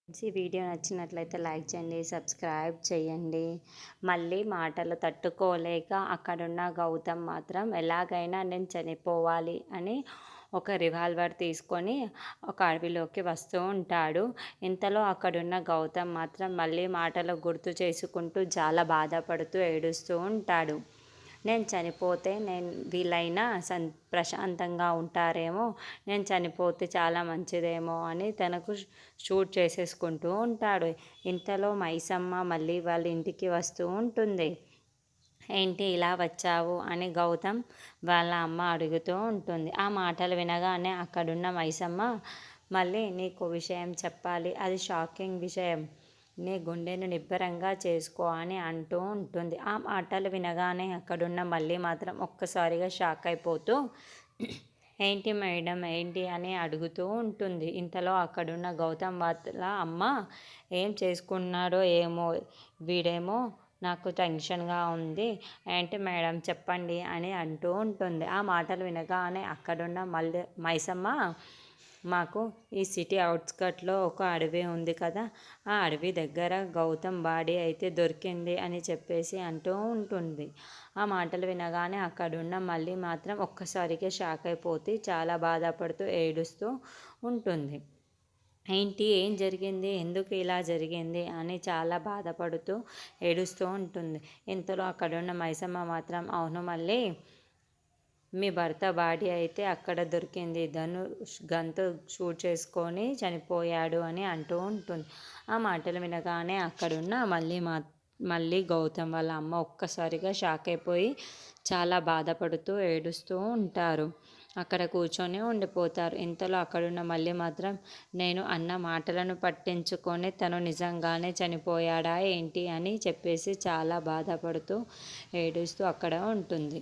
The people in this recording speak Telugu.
వీడియో నచ్చినట్లయితే లైక్ చేయండి, సబ్స్క్రైబ్ చేయండి. మళ్ళీ మాటలు తట్టుకోలేక అక్కడున్న గౌతమ్ మాత్రం ఎలాగైనా నేను చనిపోవాలి అని ఒక రివాల్వర్ తీసుకొని ఒక అడవిలోకి వస్తూ ఉంటాడు. ఇంతలో అక్కడున్న గౌతమ్ మాత్రం మళ్ళీ మాటలు గుర్తు చేసుకుంటూ చాలా బాధపడుతూ ఏడుస్తూ ఉంటాడు. నేను చనిపోతే వీళ్ళైనా ప్రశాంతంగా ఉంటారేమో, నేను చనిపోతే చాలా మంచిదేమో అని తనకు షూట్ చేసేసుకుంటూ ఉంటాడు. ఇంతలో మైసమ్మ మళ్ళీ వాళ్ళ ఇంటికి వస్తూ ఉంటుంది. ఏంటి ఇలా వచ్చావు అని గౌతమ్ వాళ్ళ అమ్మ అడుగుతూ ఉంటుంది. ఆ మాటలు వినగానే అక్కడున్న మైసమ్మ మళ్ళీ నీకు విషయం చెప్పాలి, అది షాకింగ్ విషయం, నీ గుండెను నిబ్బరంగా చేసుకో అని అంటూ ఉంటుంది. ఆ మాటలు వినగానే అక్కడున్న మళ్ళీ మాత్రం ఒక్కసారిగా షాక్ అయిపోతూ ఏంటి మేడం ఏంటి అని అడుగుతూ ఉంటుంది. ఇంతలో అక్కడున్న గౌతమ్ వాళ్ళ అమ్మ ఏం చేసుకున్నాడో ఏమో, వీడేమో నాకు టెన్షన్గా ఉంది, ఏంటి మేడం చెప్పండి అని అంటూ ఉంటుంది. ఆ మాటలు వినగానే అక్కడున్న మైసమ్మ మాకు ఈ సిటీ అవుట్స్కట్లో ఒక అడవి ఉంది కదా, ఆ అడవి దగ్గర గౌతమ్ బాడీ అయితే దొరికింది అని చెప్పేసి అంటూ ఉంటుంది. ఆ మాటలు వినగానే అక్కడున్న మళ్ళీ మాత్రం ఒక్కసారిగా షాక్ అయిపోతే చాలా బాధపడుతూ ఏడుస్తూ ఉంటుంది. ఏంటి ఏం జరిగింది, ఎందుకు ఇలా జరిగింది అని చాలా బాధపడుతూ ఏడుస్తూ ఉంటుంది. ఇంతలో అక్కడున్న మైసమ్మ మాత్రం అవును మళ్ళీ మీ భర్త బాడీ అయితే అక్కడ దొరికింది, గన్తో షూట్ చేసుకొని చనిపోయాడు అని అంటూ ఉంటుంది. ఆ మాటలు వినగానే అక్కడున్న మళ్ళీ గౌతమ్ వాళ్ళ అమ్మ ఒక్కసారిగా షాక్ అయిపోయి చాలా బాధపడుతూ ఏడుస్తూ ఉంటారు. అక్కడ కూర్చొని ఉండిపోతారు. ఇంతలో అక్కడున్న మళ్ళీ మాత్రం నేను అన్న మాటలను పట్టించుకొని తను నిజంగానే చనిపోయాడా ఏంటి అని చెప్పేసి చాలా బాధపడుతూ ఏడుస్తూ అక్కడ ఉంటుంది.